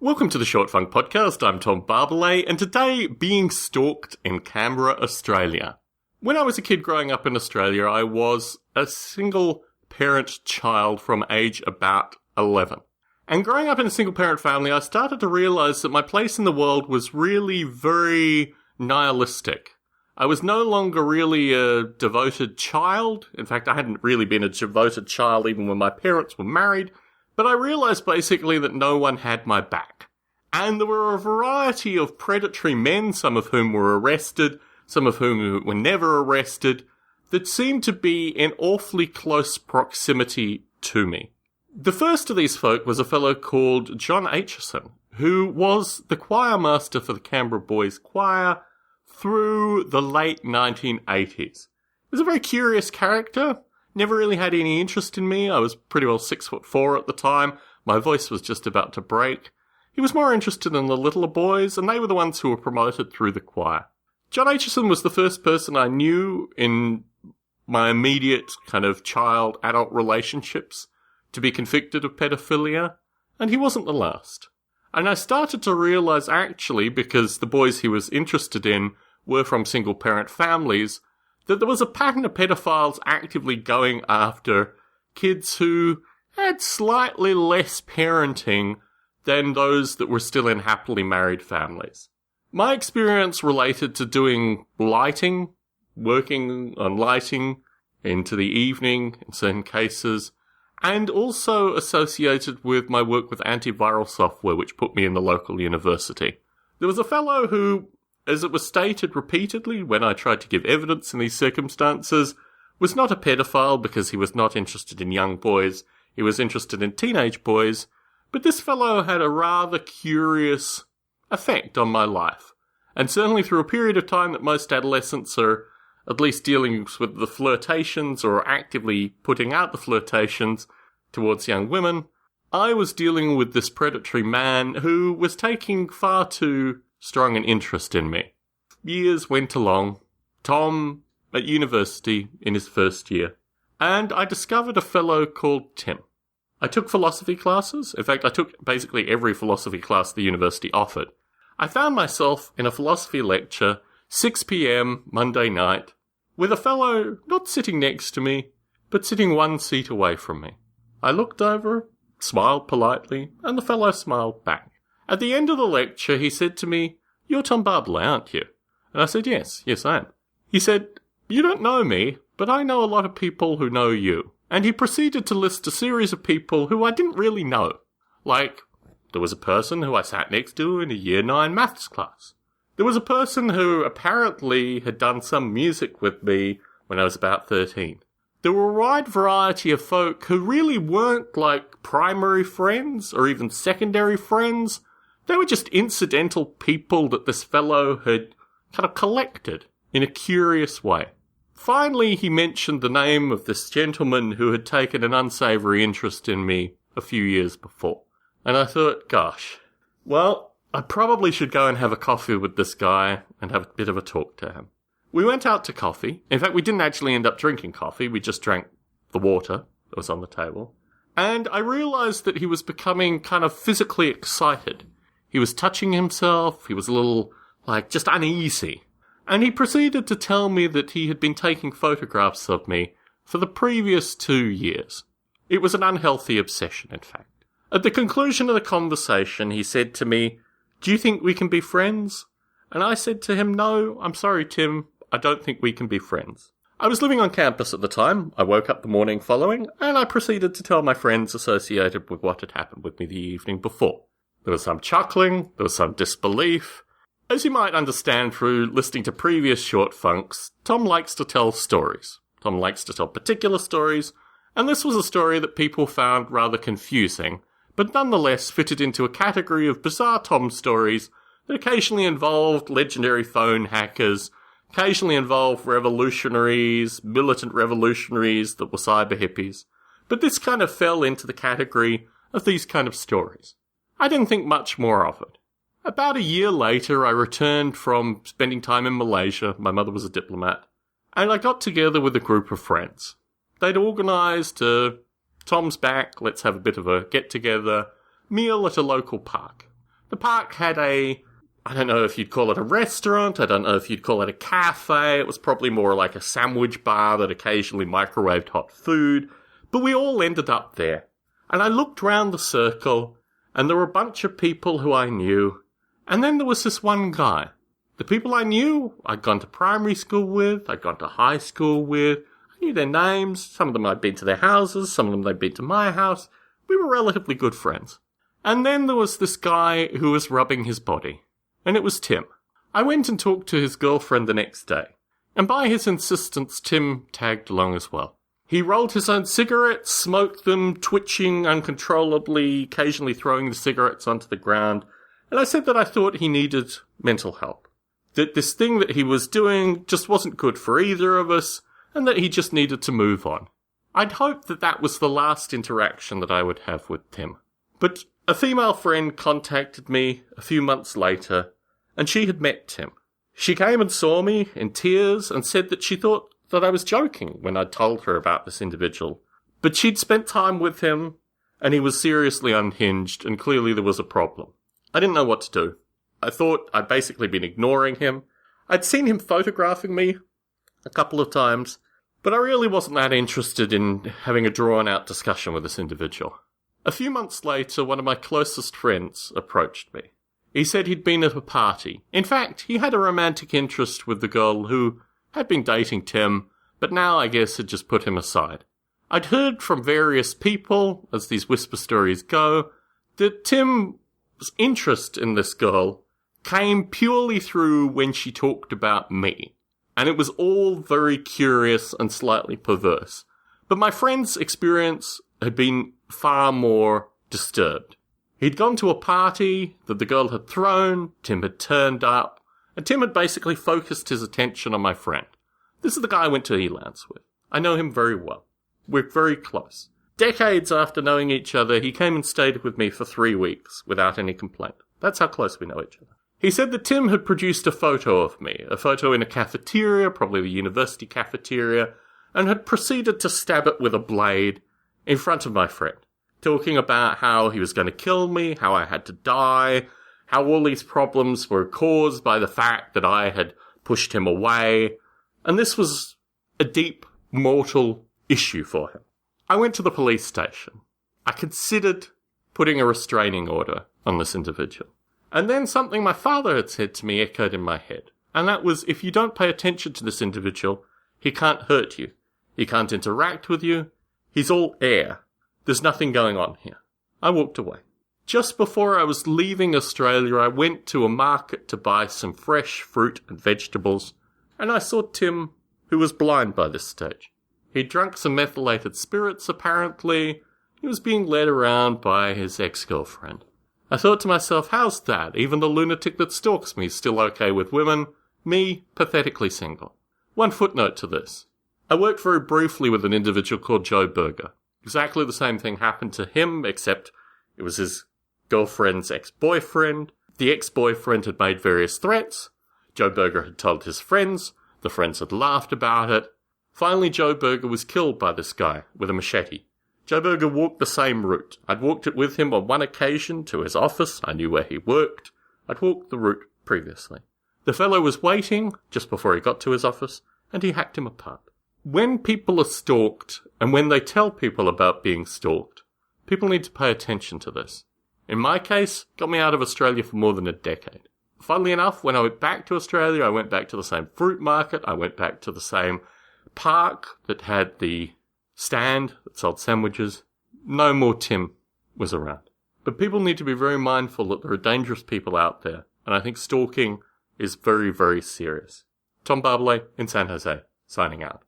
Welcome to the Short Funk Podcast. I'm Tom Barbalet, and today, being stalked in Canberra, Australia. When I was a kid growing up in Australia, I was a single-parent child from age about 11. And growing up in a single-parent family, I started to realise that my place in the world was really very nihilistic. I was no longer really a devoted child. In fact, I hadn't really been a devoted child even when my parents were married. But I realised basically that no one had my back. And there were a variety of predatory men, some of whom were arrested, some of whom were never arrested, that seemed to be in awfully close proximity to me. The first of these folk was a fellow called John Aitchison, who was the choir master for the Canberra Boys Choir through the late 1980s. He was a very curious character. Never really had any interest in me. I was pretty well 6'4" at the time. My voice was just about to break. He was more interested in the littler boys, and they were the ones who were promoted through the choir. John Aitchison was the first person I knew in my immediate kind of child-adult relationships to be convicted of pedophilia, and he wasn't the last. And I started to realise, actually, because the boys he was interested in were from single-parent families, that there was a pattern of pedophiles actively going after kids who had slightly less parenting than those that were still in happily married families. My experience related to doing lighting, working on lighting into the evening in certain cases, and also associated with my work with antiviral software, which put me in the local university. There was a fellow who, as it was stated repeatedly when I tried to give evidence in these circumstances, was not a pedophile because he was not interested in young boys, he was interested in teenage boys, but this fellow had a rather curious effect on my life. And certainly through a period of time that most adolescents are at least dealing with the flirtations or actively putting out the flirtations towards young women, I was dealing with this predatory man who was taking far too strong an interest in me. Years went along, Tom at university in his first year, and I discovered a fellow called Tim. I took philosophy classes. In fact, I took basically every philosophy class the university offered. I found myself in a philosophy lecture, 6 p.m. Monday night, with a fellow not sitting next to me, but sitting one seat away from me. I looked over, smiled politely, and the fellow smiled back. At the end of the lecture, he said to me, "You're Tom Barbalet, aren't you?" And I said, yes, I am. He said, "You don't know me, but I know a lot of people who know you." And he proceeded to list a series of people who I didn't really know. Like, there was a person who I sat next to in a Year 9 maths class. There was a person who apparently had done some music with me when I was about 13. There were a wide variety of folk who really weren't like primary friends or even secondary friends. They were just incidental people that this fellow had kind of collected in a curious way. Finally, he mentioned the name of this gentleman who had taken an unsavoury interest in me a few years before. And I thought, gosh, well, I probably should go and have a coffee with this guy and have a bit of a talk to him. We went out to coffee. In fact, we didn't actually end up drinking coffee. We just drank the water that was on the table. And I realised that he was becoming kind of physically excited. He was touching himself, he was a little, just uneasy. And he proceeded to tell me that he had been taking photographs of me for the previous 2 years. It was an unhealthy obsession, in fact. At the conclusion of the conversation, he said to me, "Do you think we can be friends?" And I said to him, "No, I'm sorry, Tim, I don't think we can be friends." I was living on campus at the time. I woke up the morning following, and I proceeded to tell my friends associated with what had happened with me the evening before. There was some chuckling, there was some disbelief. As you might understand through listening to previous short funks, Tom likes to tell stories. Tom likes to tell particular stories, and this was a story that people found rather confusing, but nonetheless fitted into a category of bizarre Tom stories that occasionally involved legendary phone hackers, occasionally involved revolutionaries, militant revolutionaries that were cyber hippies. But this kind of fell into the category of these kind of stories. I didn't think much more of it. About a year later, I returned from spending time in Malaysia. My mother was a diplomat. And I got together with a group of friends. They'd organised a Tom's back, let's have a bit of a get-together meal at a local park. The park had I don't know if you'd call it a restaurant, I don't know if you'd call it a cafe, it was probably more like a sandwich bar that occasionally microwaved hot food, but we all ended up there. And I looked round the circle, and there were a bunch of people who I knew, and then there was this one guy. The people I knew, I'd gone to primary school with, I'd gone to high school with, I knew their names, some of them I'd been to their houses, some of them they'd been to my house. We were relatively good friends. And then there was this guy who was rubbing his body, and it was Tim. I went and talked to his girlfriend the next day, and by his insistence, Tim tagged along as well. He rolled his own cigarettes, smoked them, twitching uncontrollably, occasionally throwing the cigarettes onto the ground, and I said that I thought he needed mental help. That this thing that he was doing just wasn't good for either of us, and that he just needed to move on. I'd hoped that that was the last interaction that I would have with Tim. But a female friend contacted me a few months later, and she had met Tim. She came and saw me in tears and said that she thought that I was joking when I told her about this individual. But she'd spent time with him, and he was seriously unhinged, and clearly there was a problem. I didn't know what to do. I thought I'd basically been ignoring him. I'd seen him photographing me a couple of times, but I really wasn't that interested in having a drawn-out discussion with this individual. A few months later, one of my closest friends approached me. He said he'd been at a party. In fact, he had a romantic interest with the girl who had been dating Tim, but now I guess had just put him aside. I'd heard from various people, as these whisper stories go, that Tim's interest in this girl came purely through when she talked about me. And it was all very curious and slightly perverse. But my friend's experience had been far more disturbed. He'd gone to a party that the girl had thrown, Tim had turned up, and Tim had basically focused his attention on my friend. This is the guy I went to Elance with. I know him very well. We're very close. Decades after knowing each other, he came and stayed with me for 3 weeks without any complaint. That's how close we know each other. He said that Tim had produced a photo of me, a photo in a cafeteria, probably the university cafeteria, and had proceeded to stab it with a blade in front of my friend, talking about how he was going to kill me, how I had to die, how all these problems were caused by the fact that I had pushed him away, and this was a deep, mortal issue for him. I went to the police station. I considered putting a restraining order on this individual. And then something my father had said to me echoed in my head. And that was, if you don't pay attention to this individual, he can't hurt you. He can't interact with you. He's all air. There's nothing going on here. I walked away. Just before I was leaving Australia, I went to a market to buy some fresh fruit and vegetables, and I saw Tim, who was blind by this stage. He'd drunk some methylated spirits, apparently. He was being led around by his ex-girlfriend. I thought to myself, how's that? Even the lunatic that stalks me is still okay with women. Me, pathetically single. One footnote to this. I worked very briefly with an individual called Joe Berger. Exactly the same thing happened to him, except it was his girlfriend's ex-boyfriend. The ex-boyfriend had made various threats. Joe Berger had told his friends. The friends had laughed about it. Finally, Joe Berger was killed by this guy with a machete. Joe Berger walked the same route. I'd walked it with him on one occasion to his office. I knew where he worked. I'd walked the route previously. The fellow was waiting just before he got to his office, and he hacked him apart. When people are stalked, and when they tell people about being stalked, people need to pay attention to this. In my case, got me out of Australia for more than a decade. Funnily enough, when I went back to Australia, I went back to the same fruit market. I went back to the same park that had the stand that sold sandwiches. No more Tim was around. But people need to be very mindful that there are dangerous people out there, and I think stalking is very, very serious. Tom Barbalet in San Jose, signing out.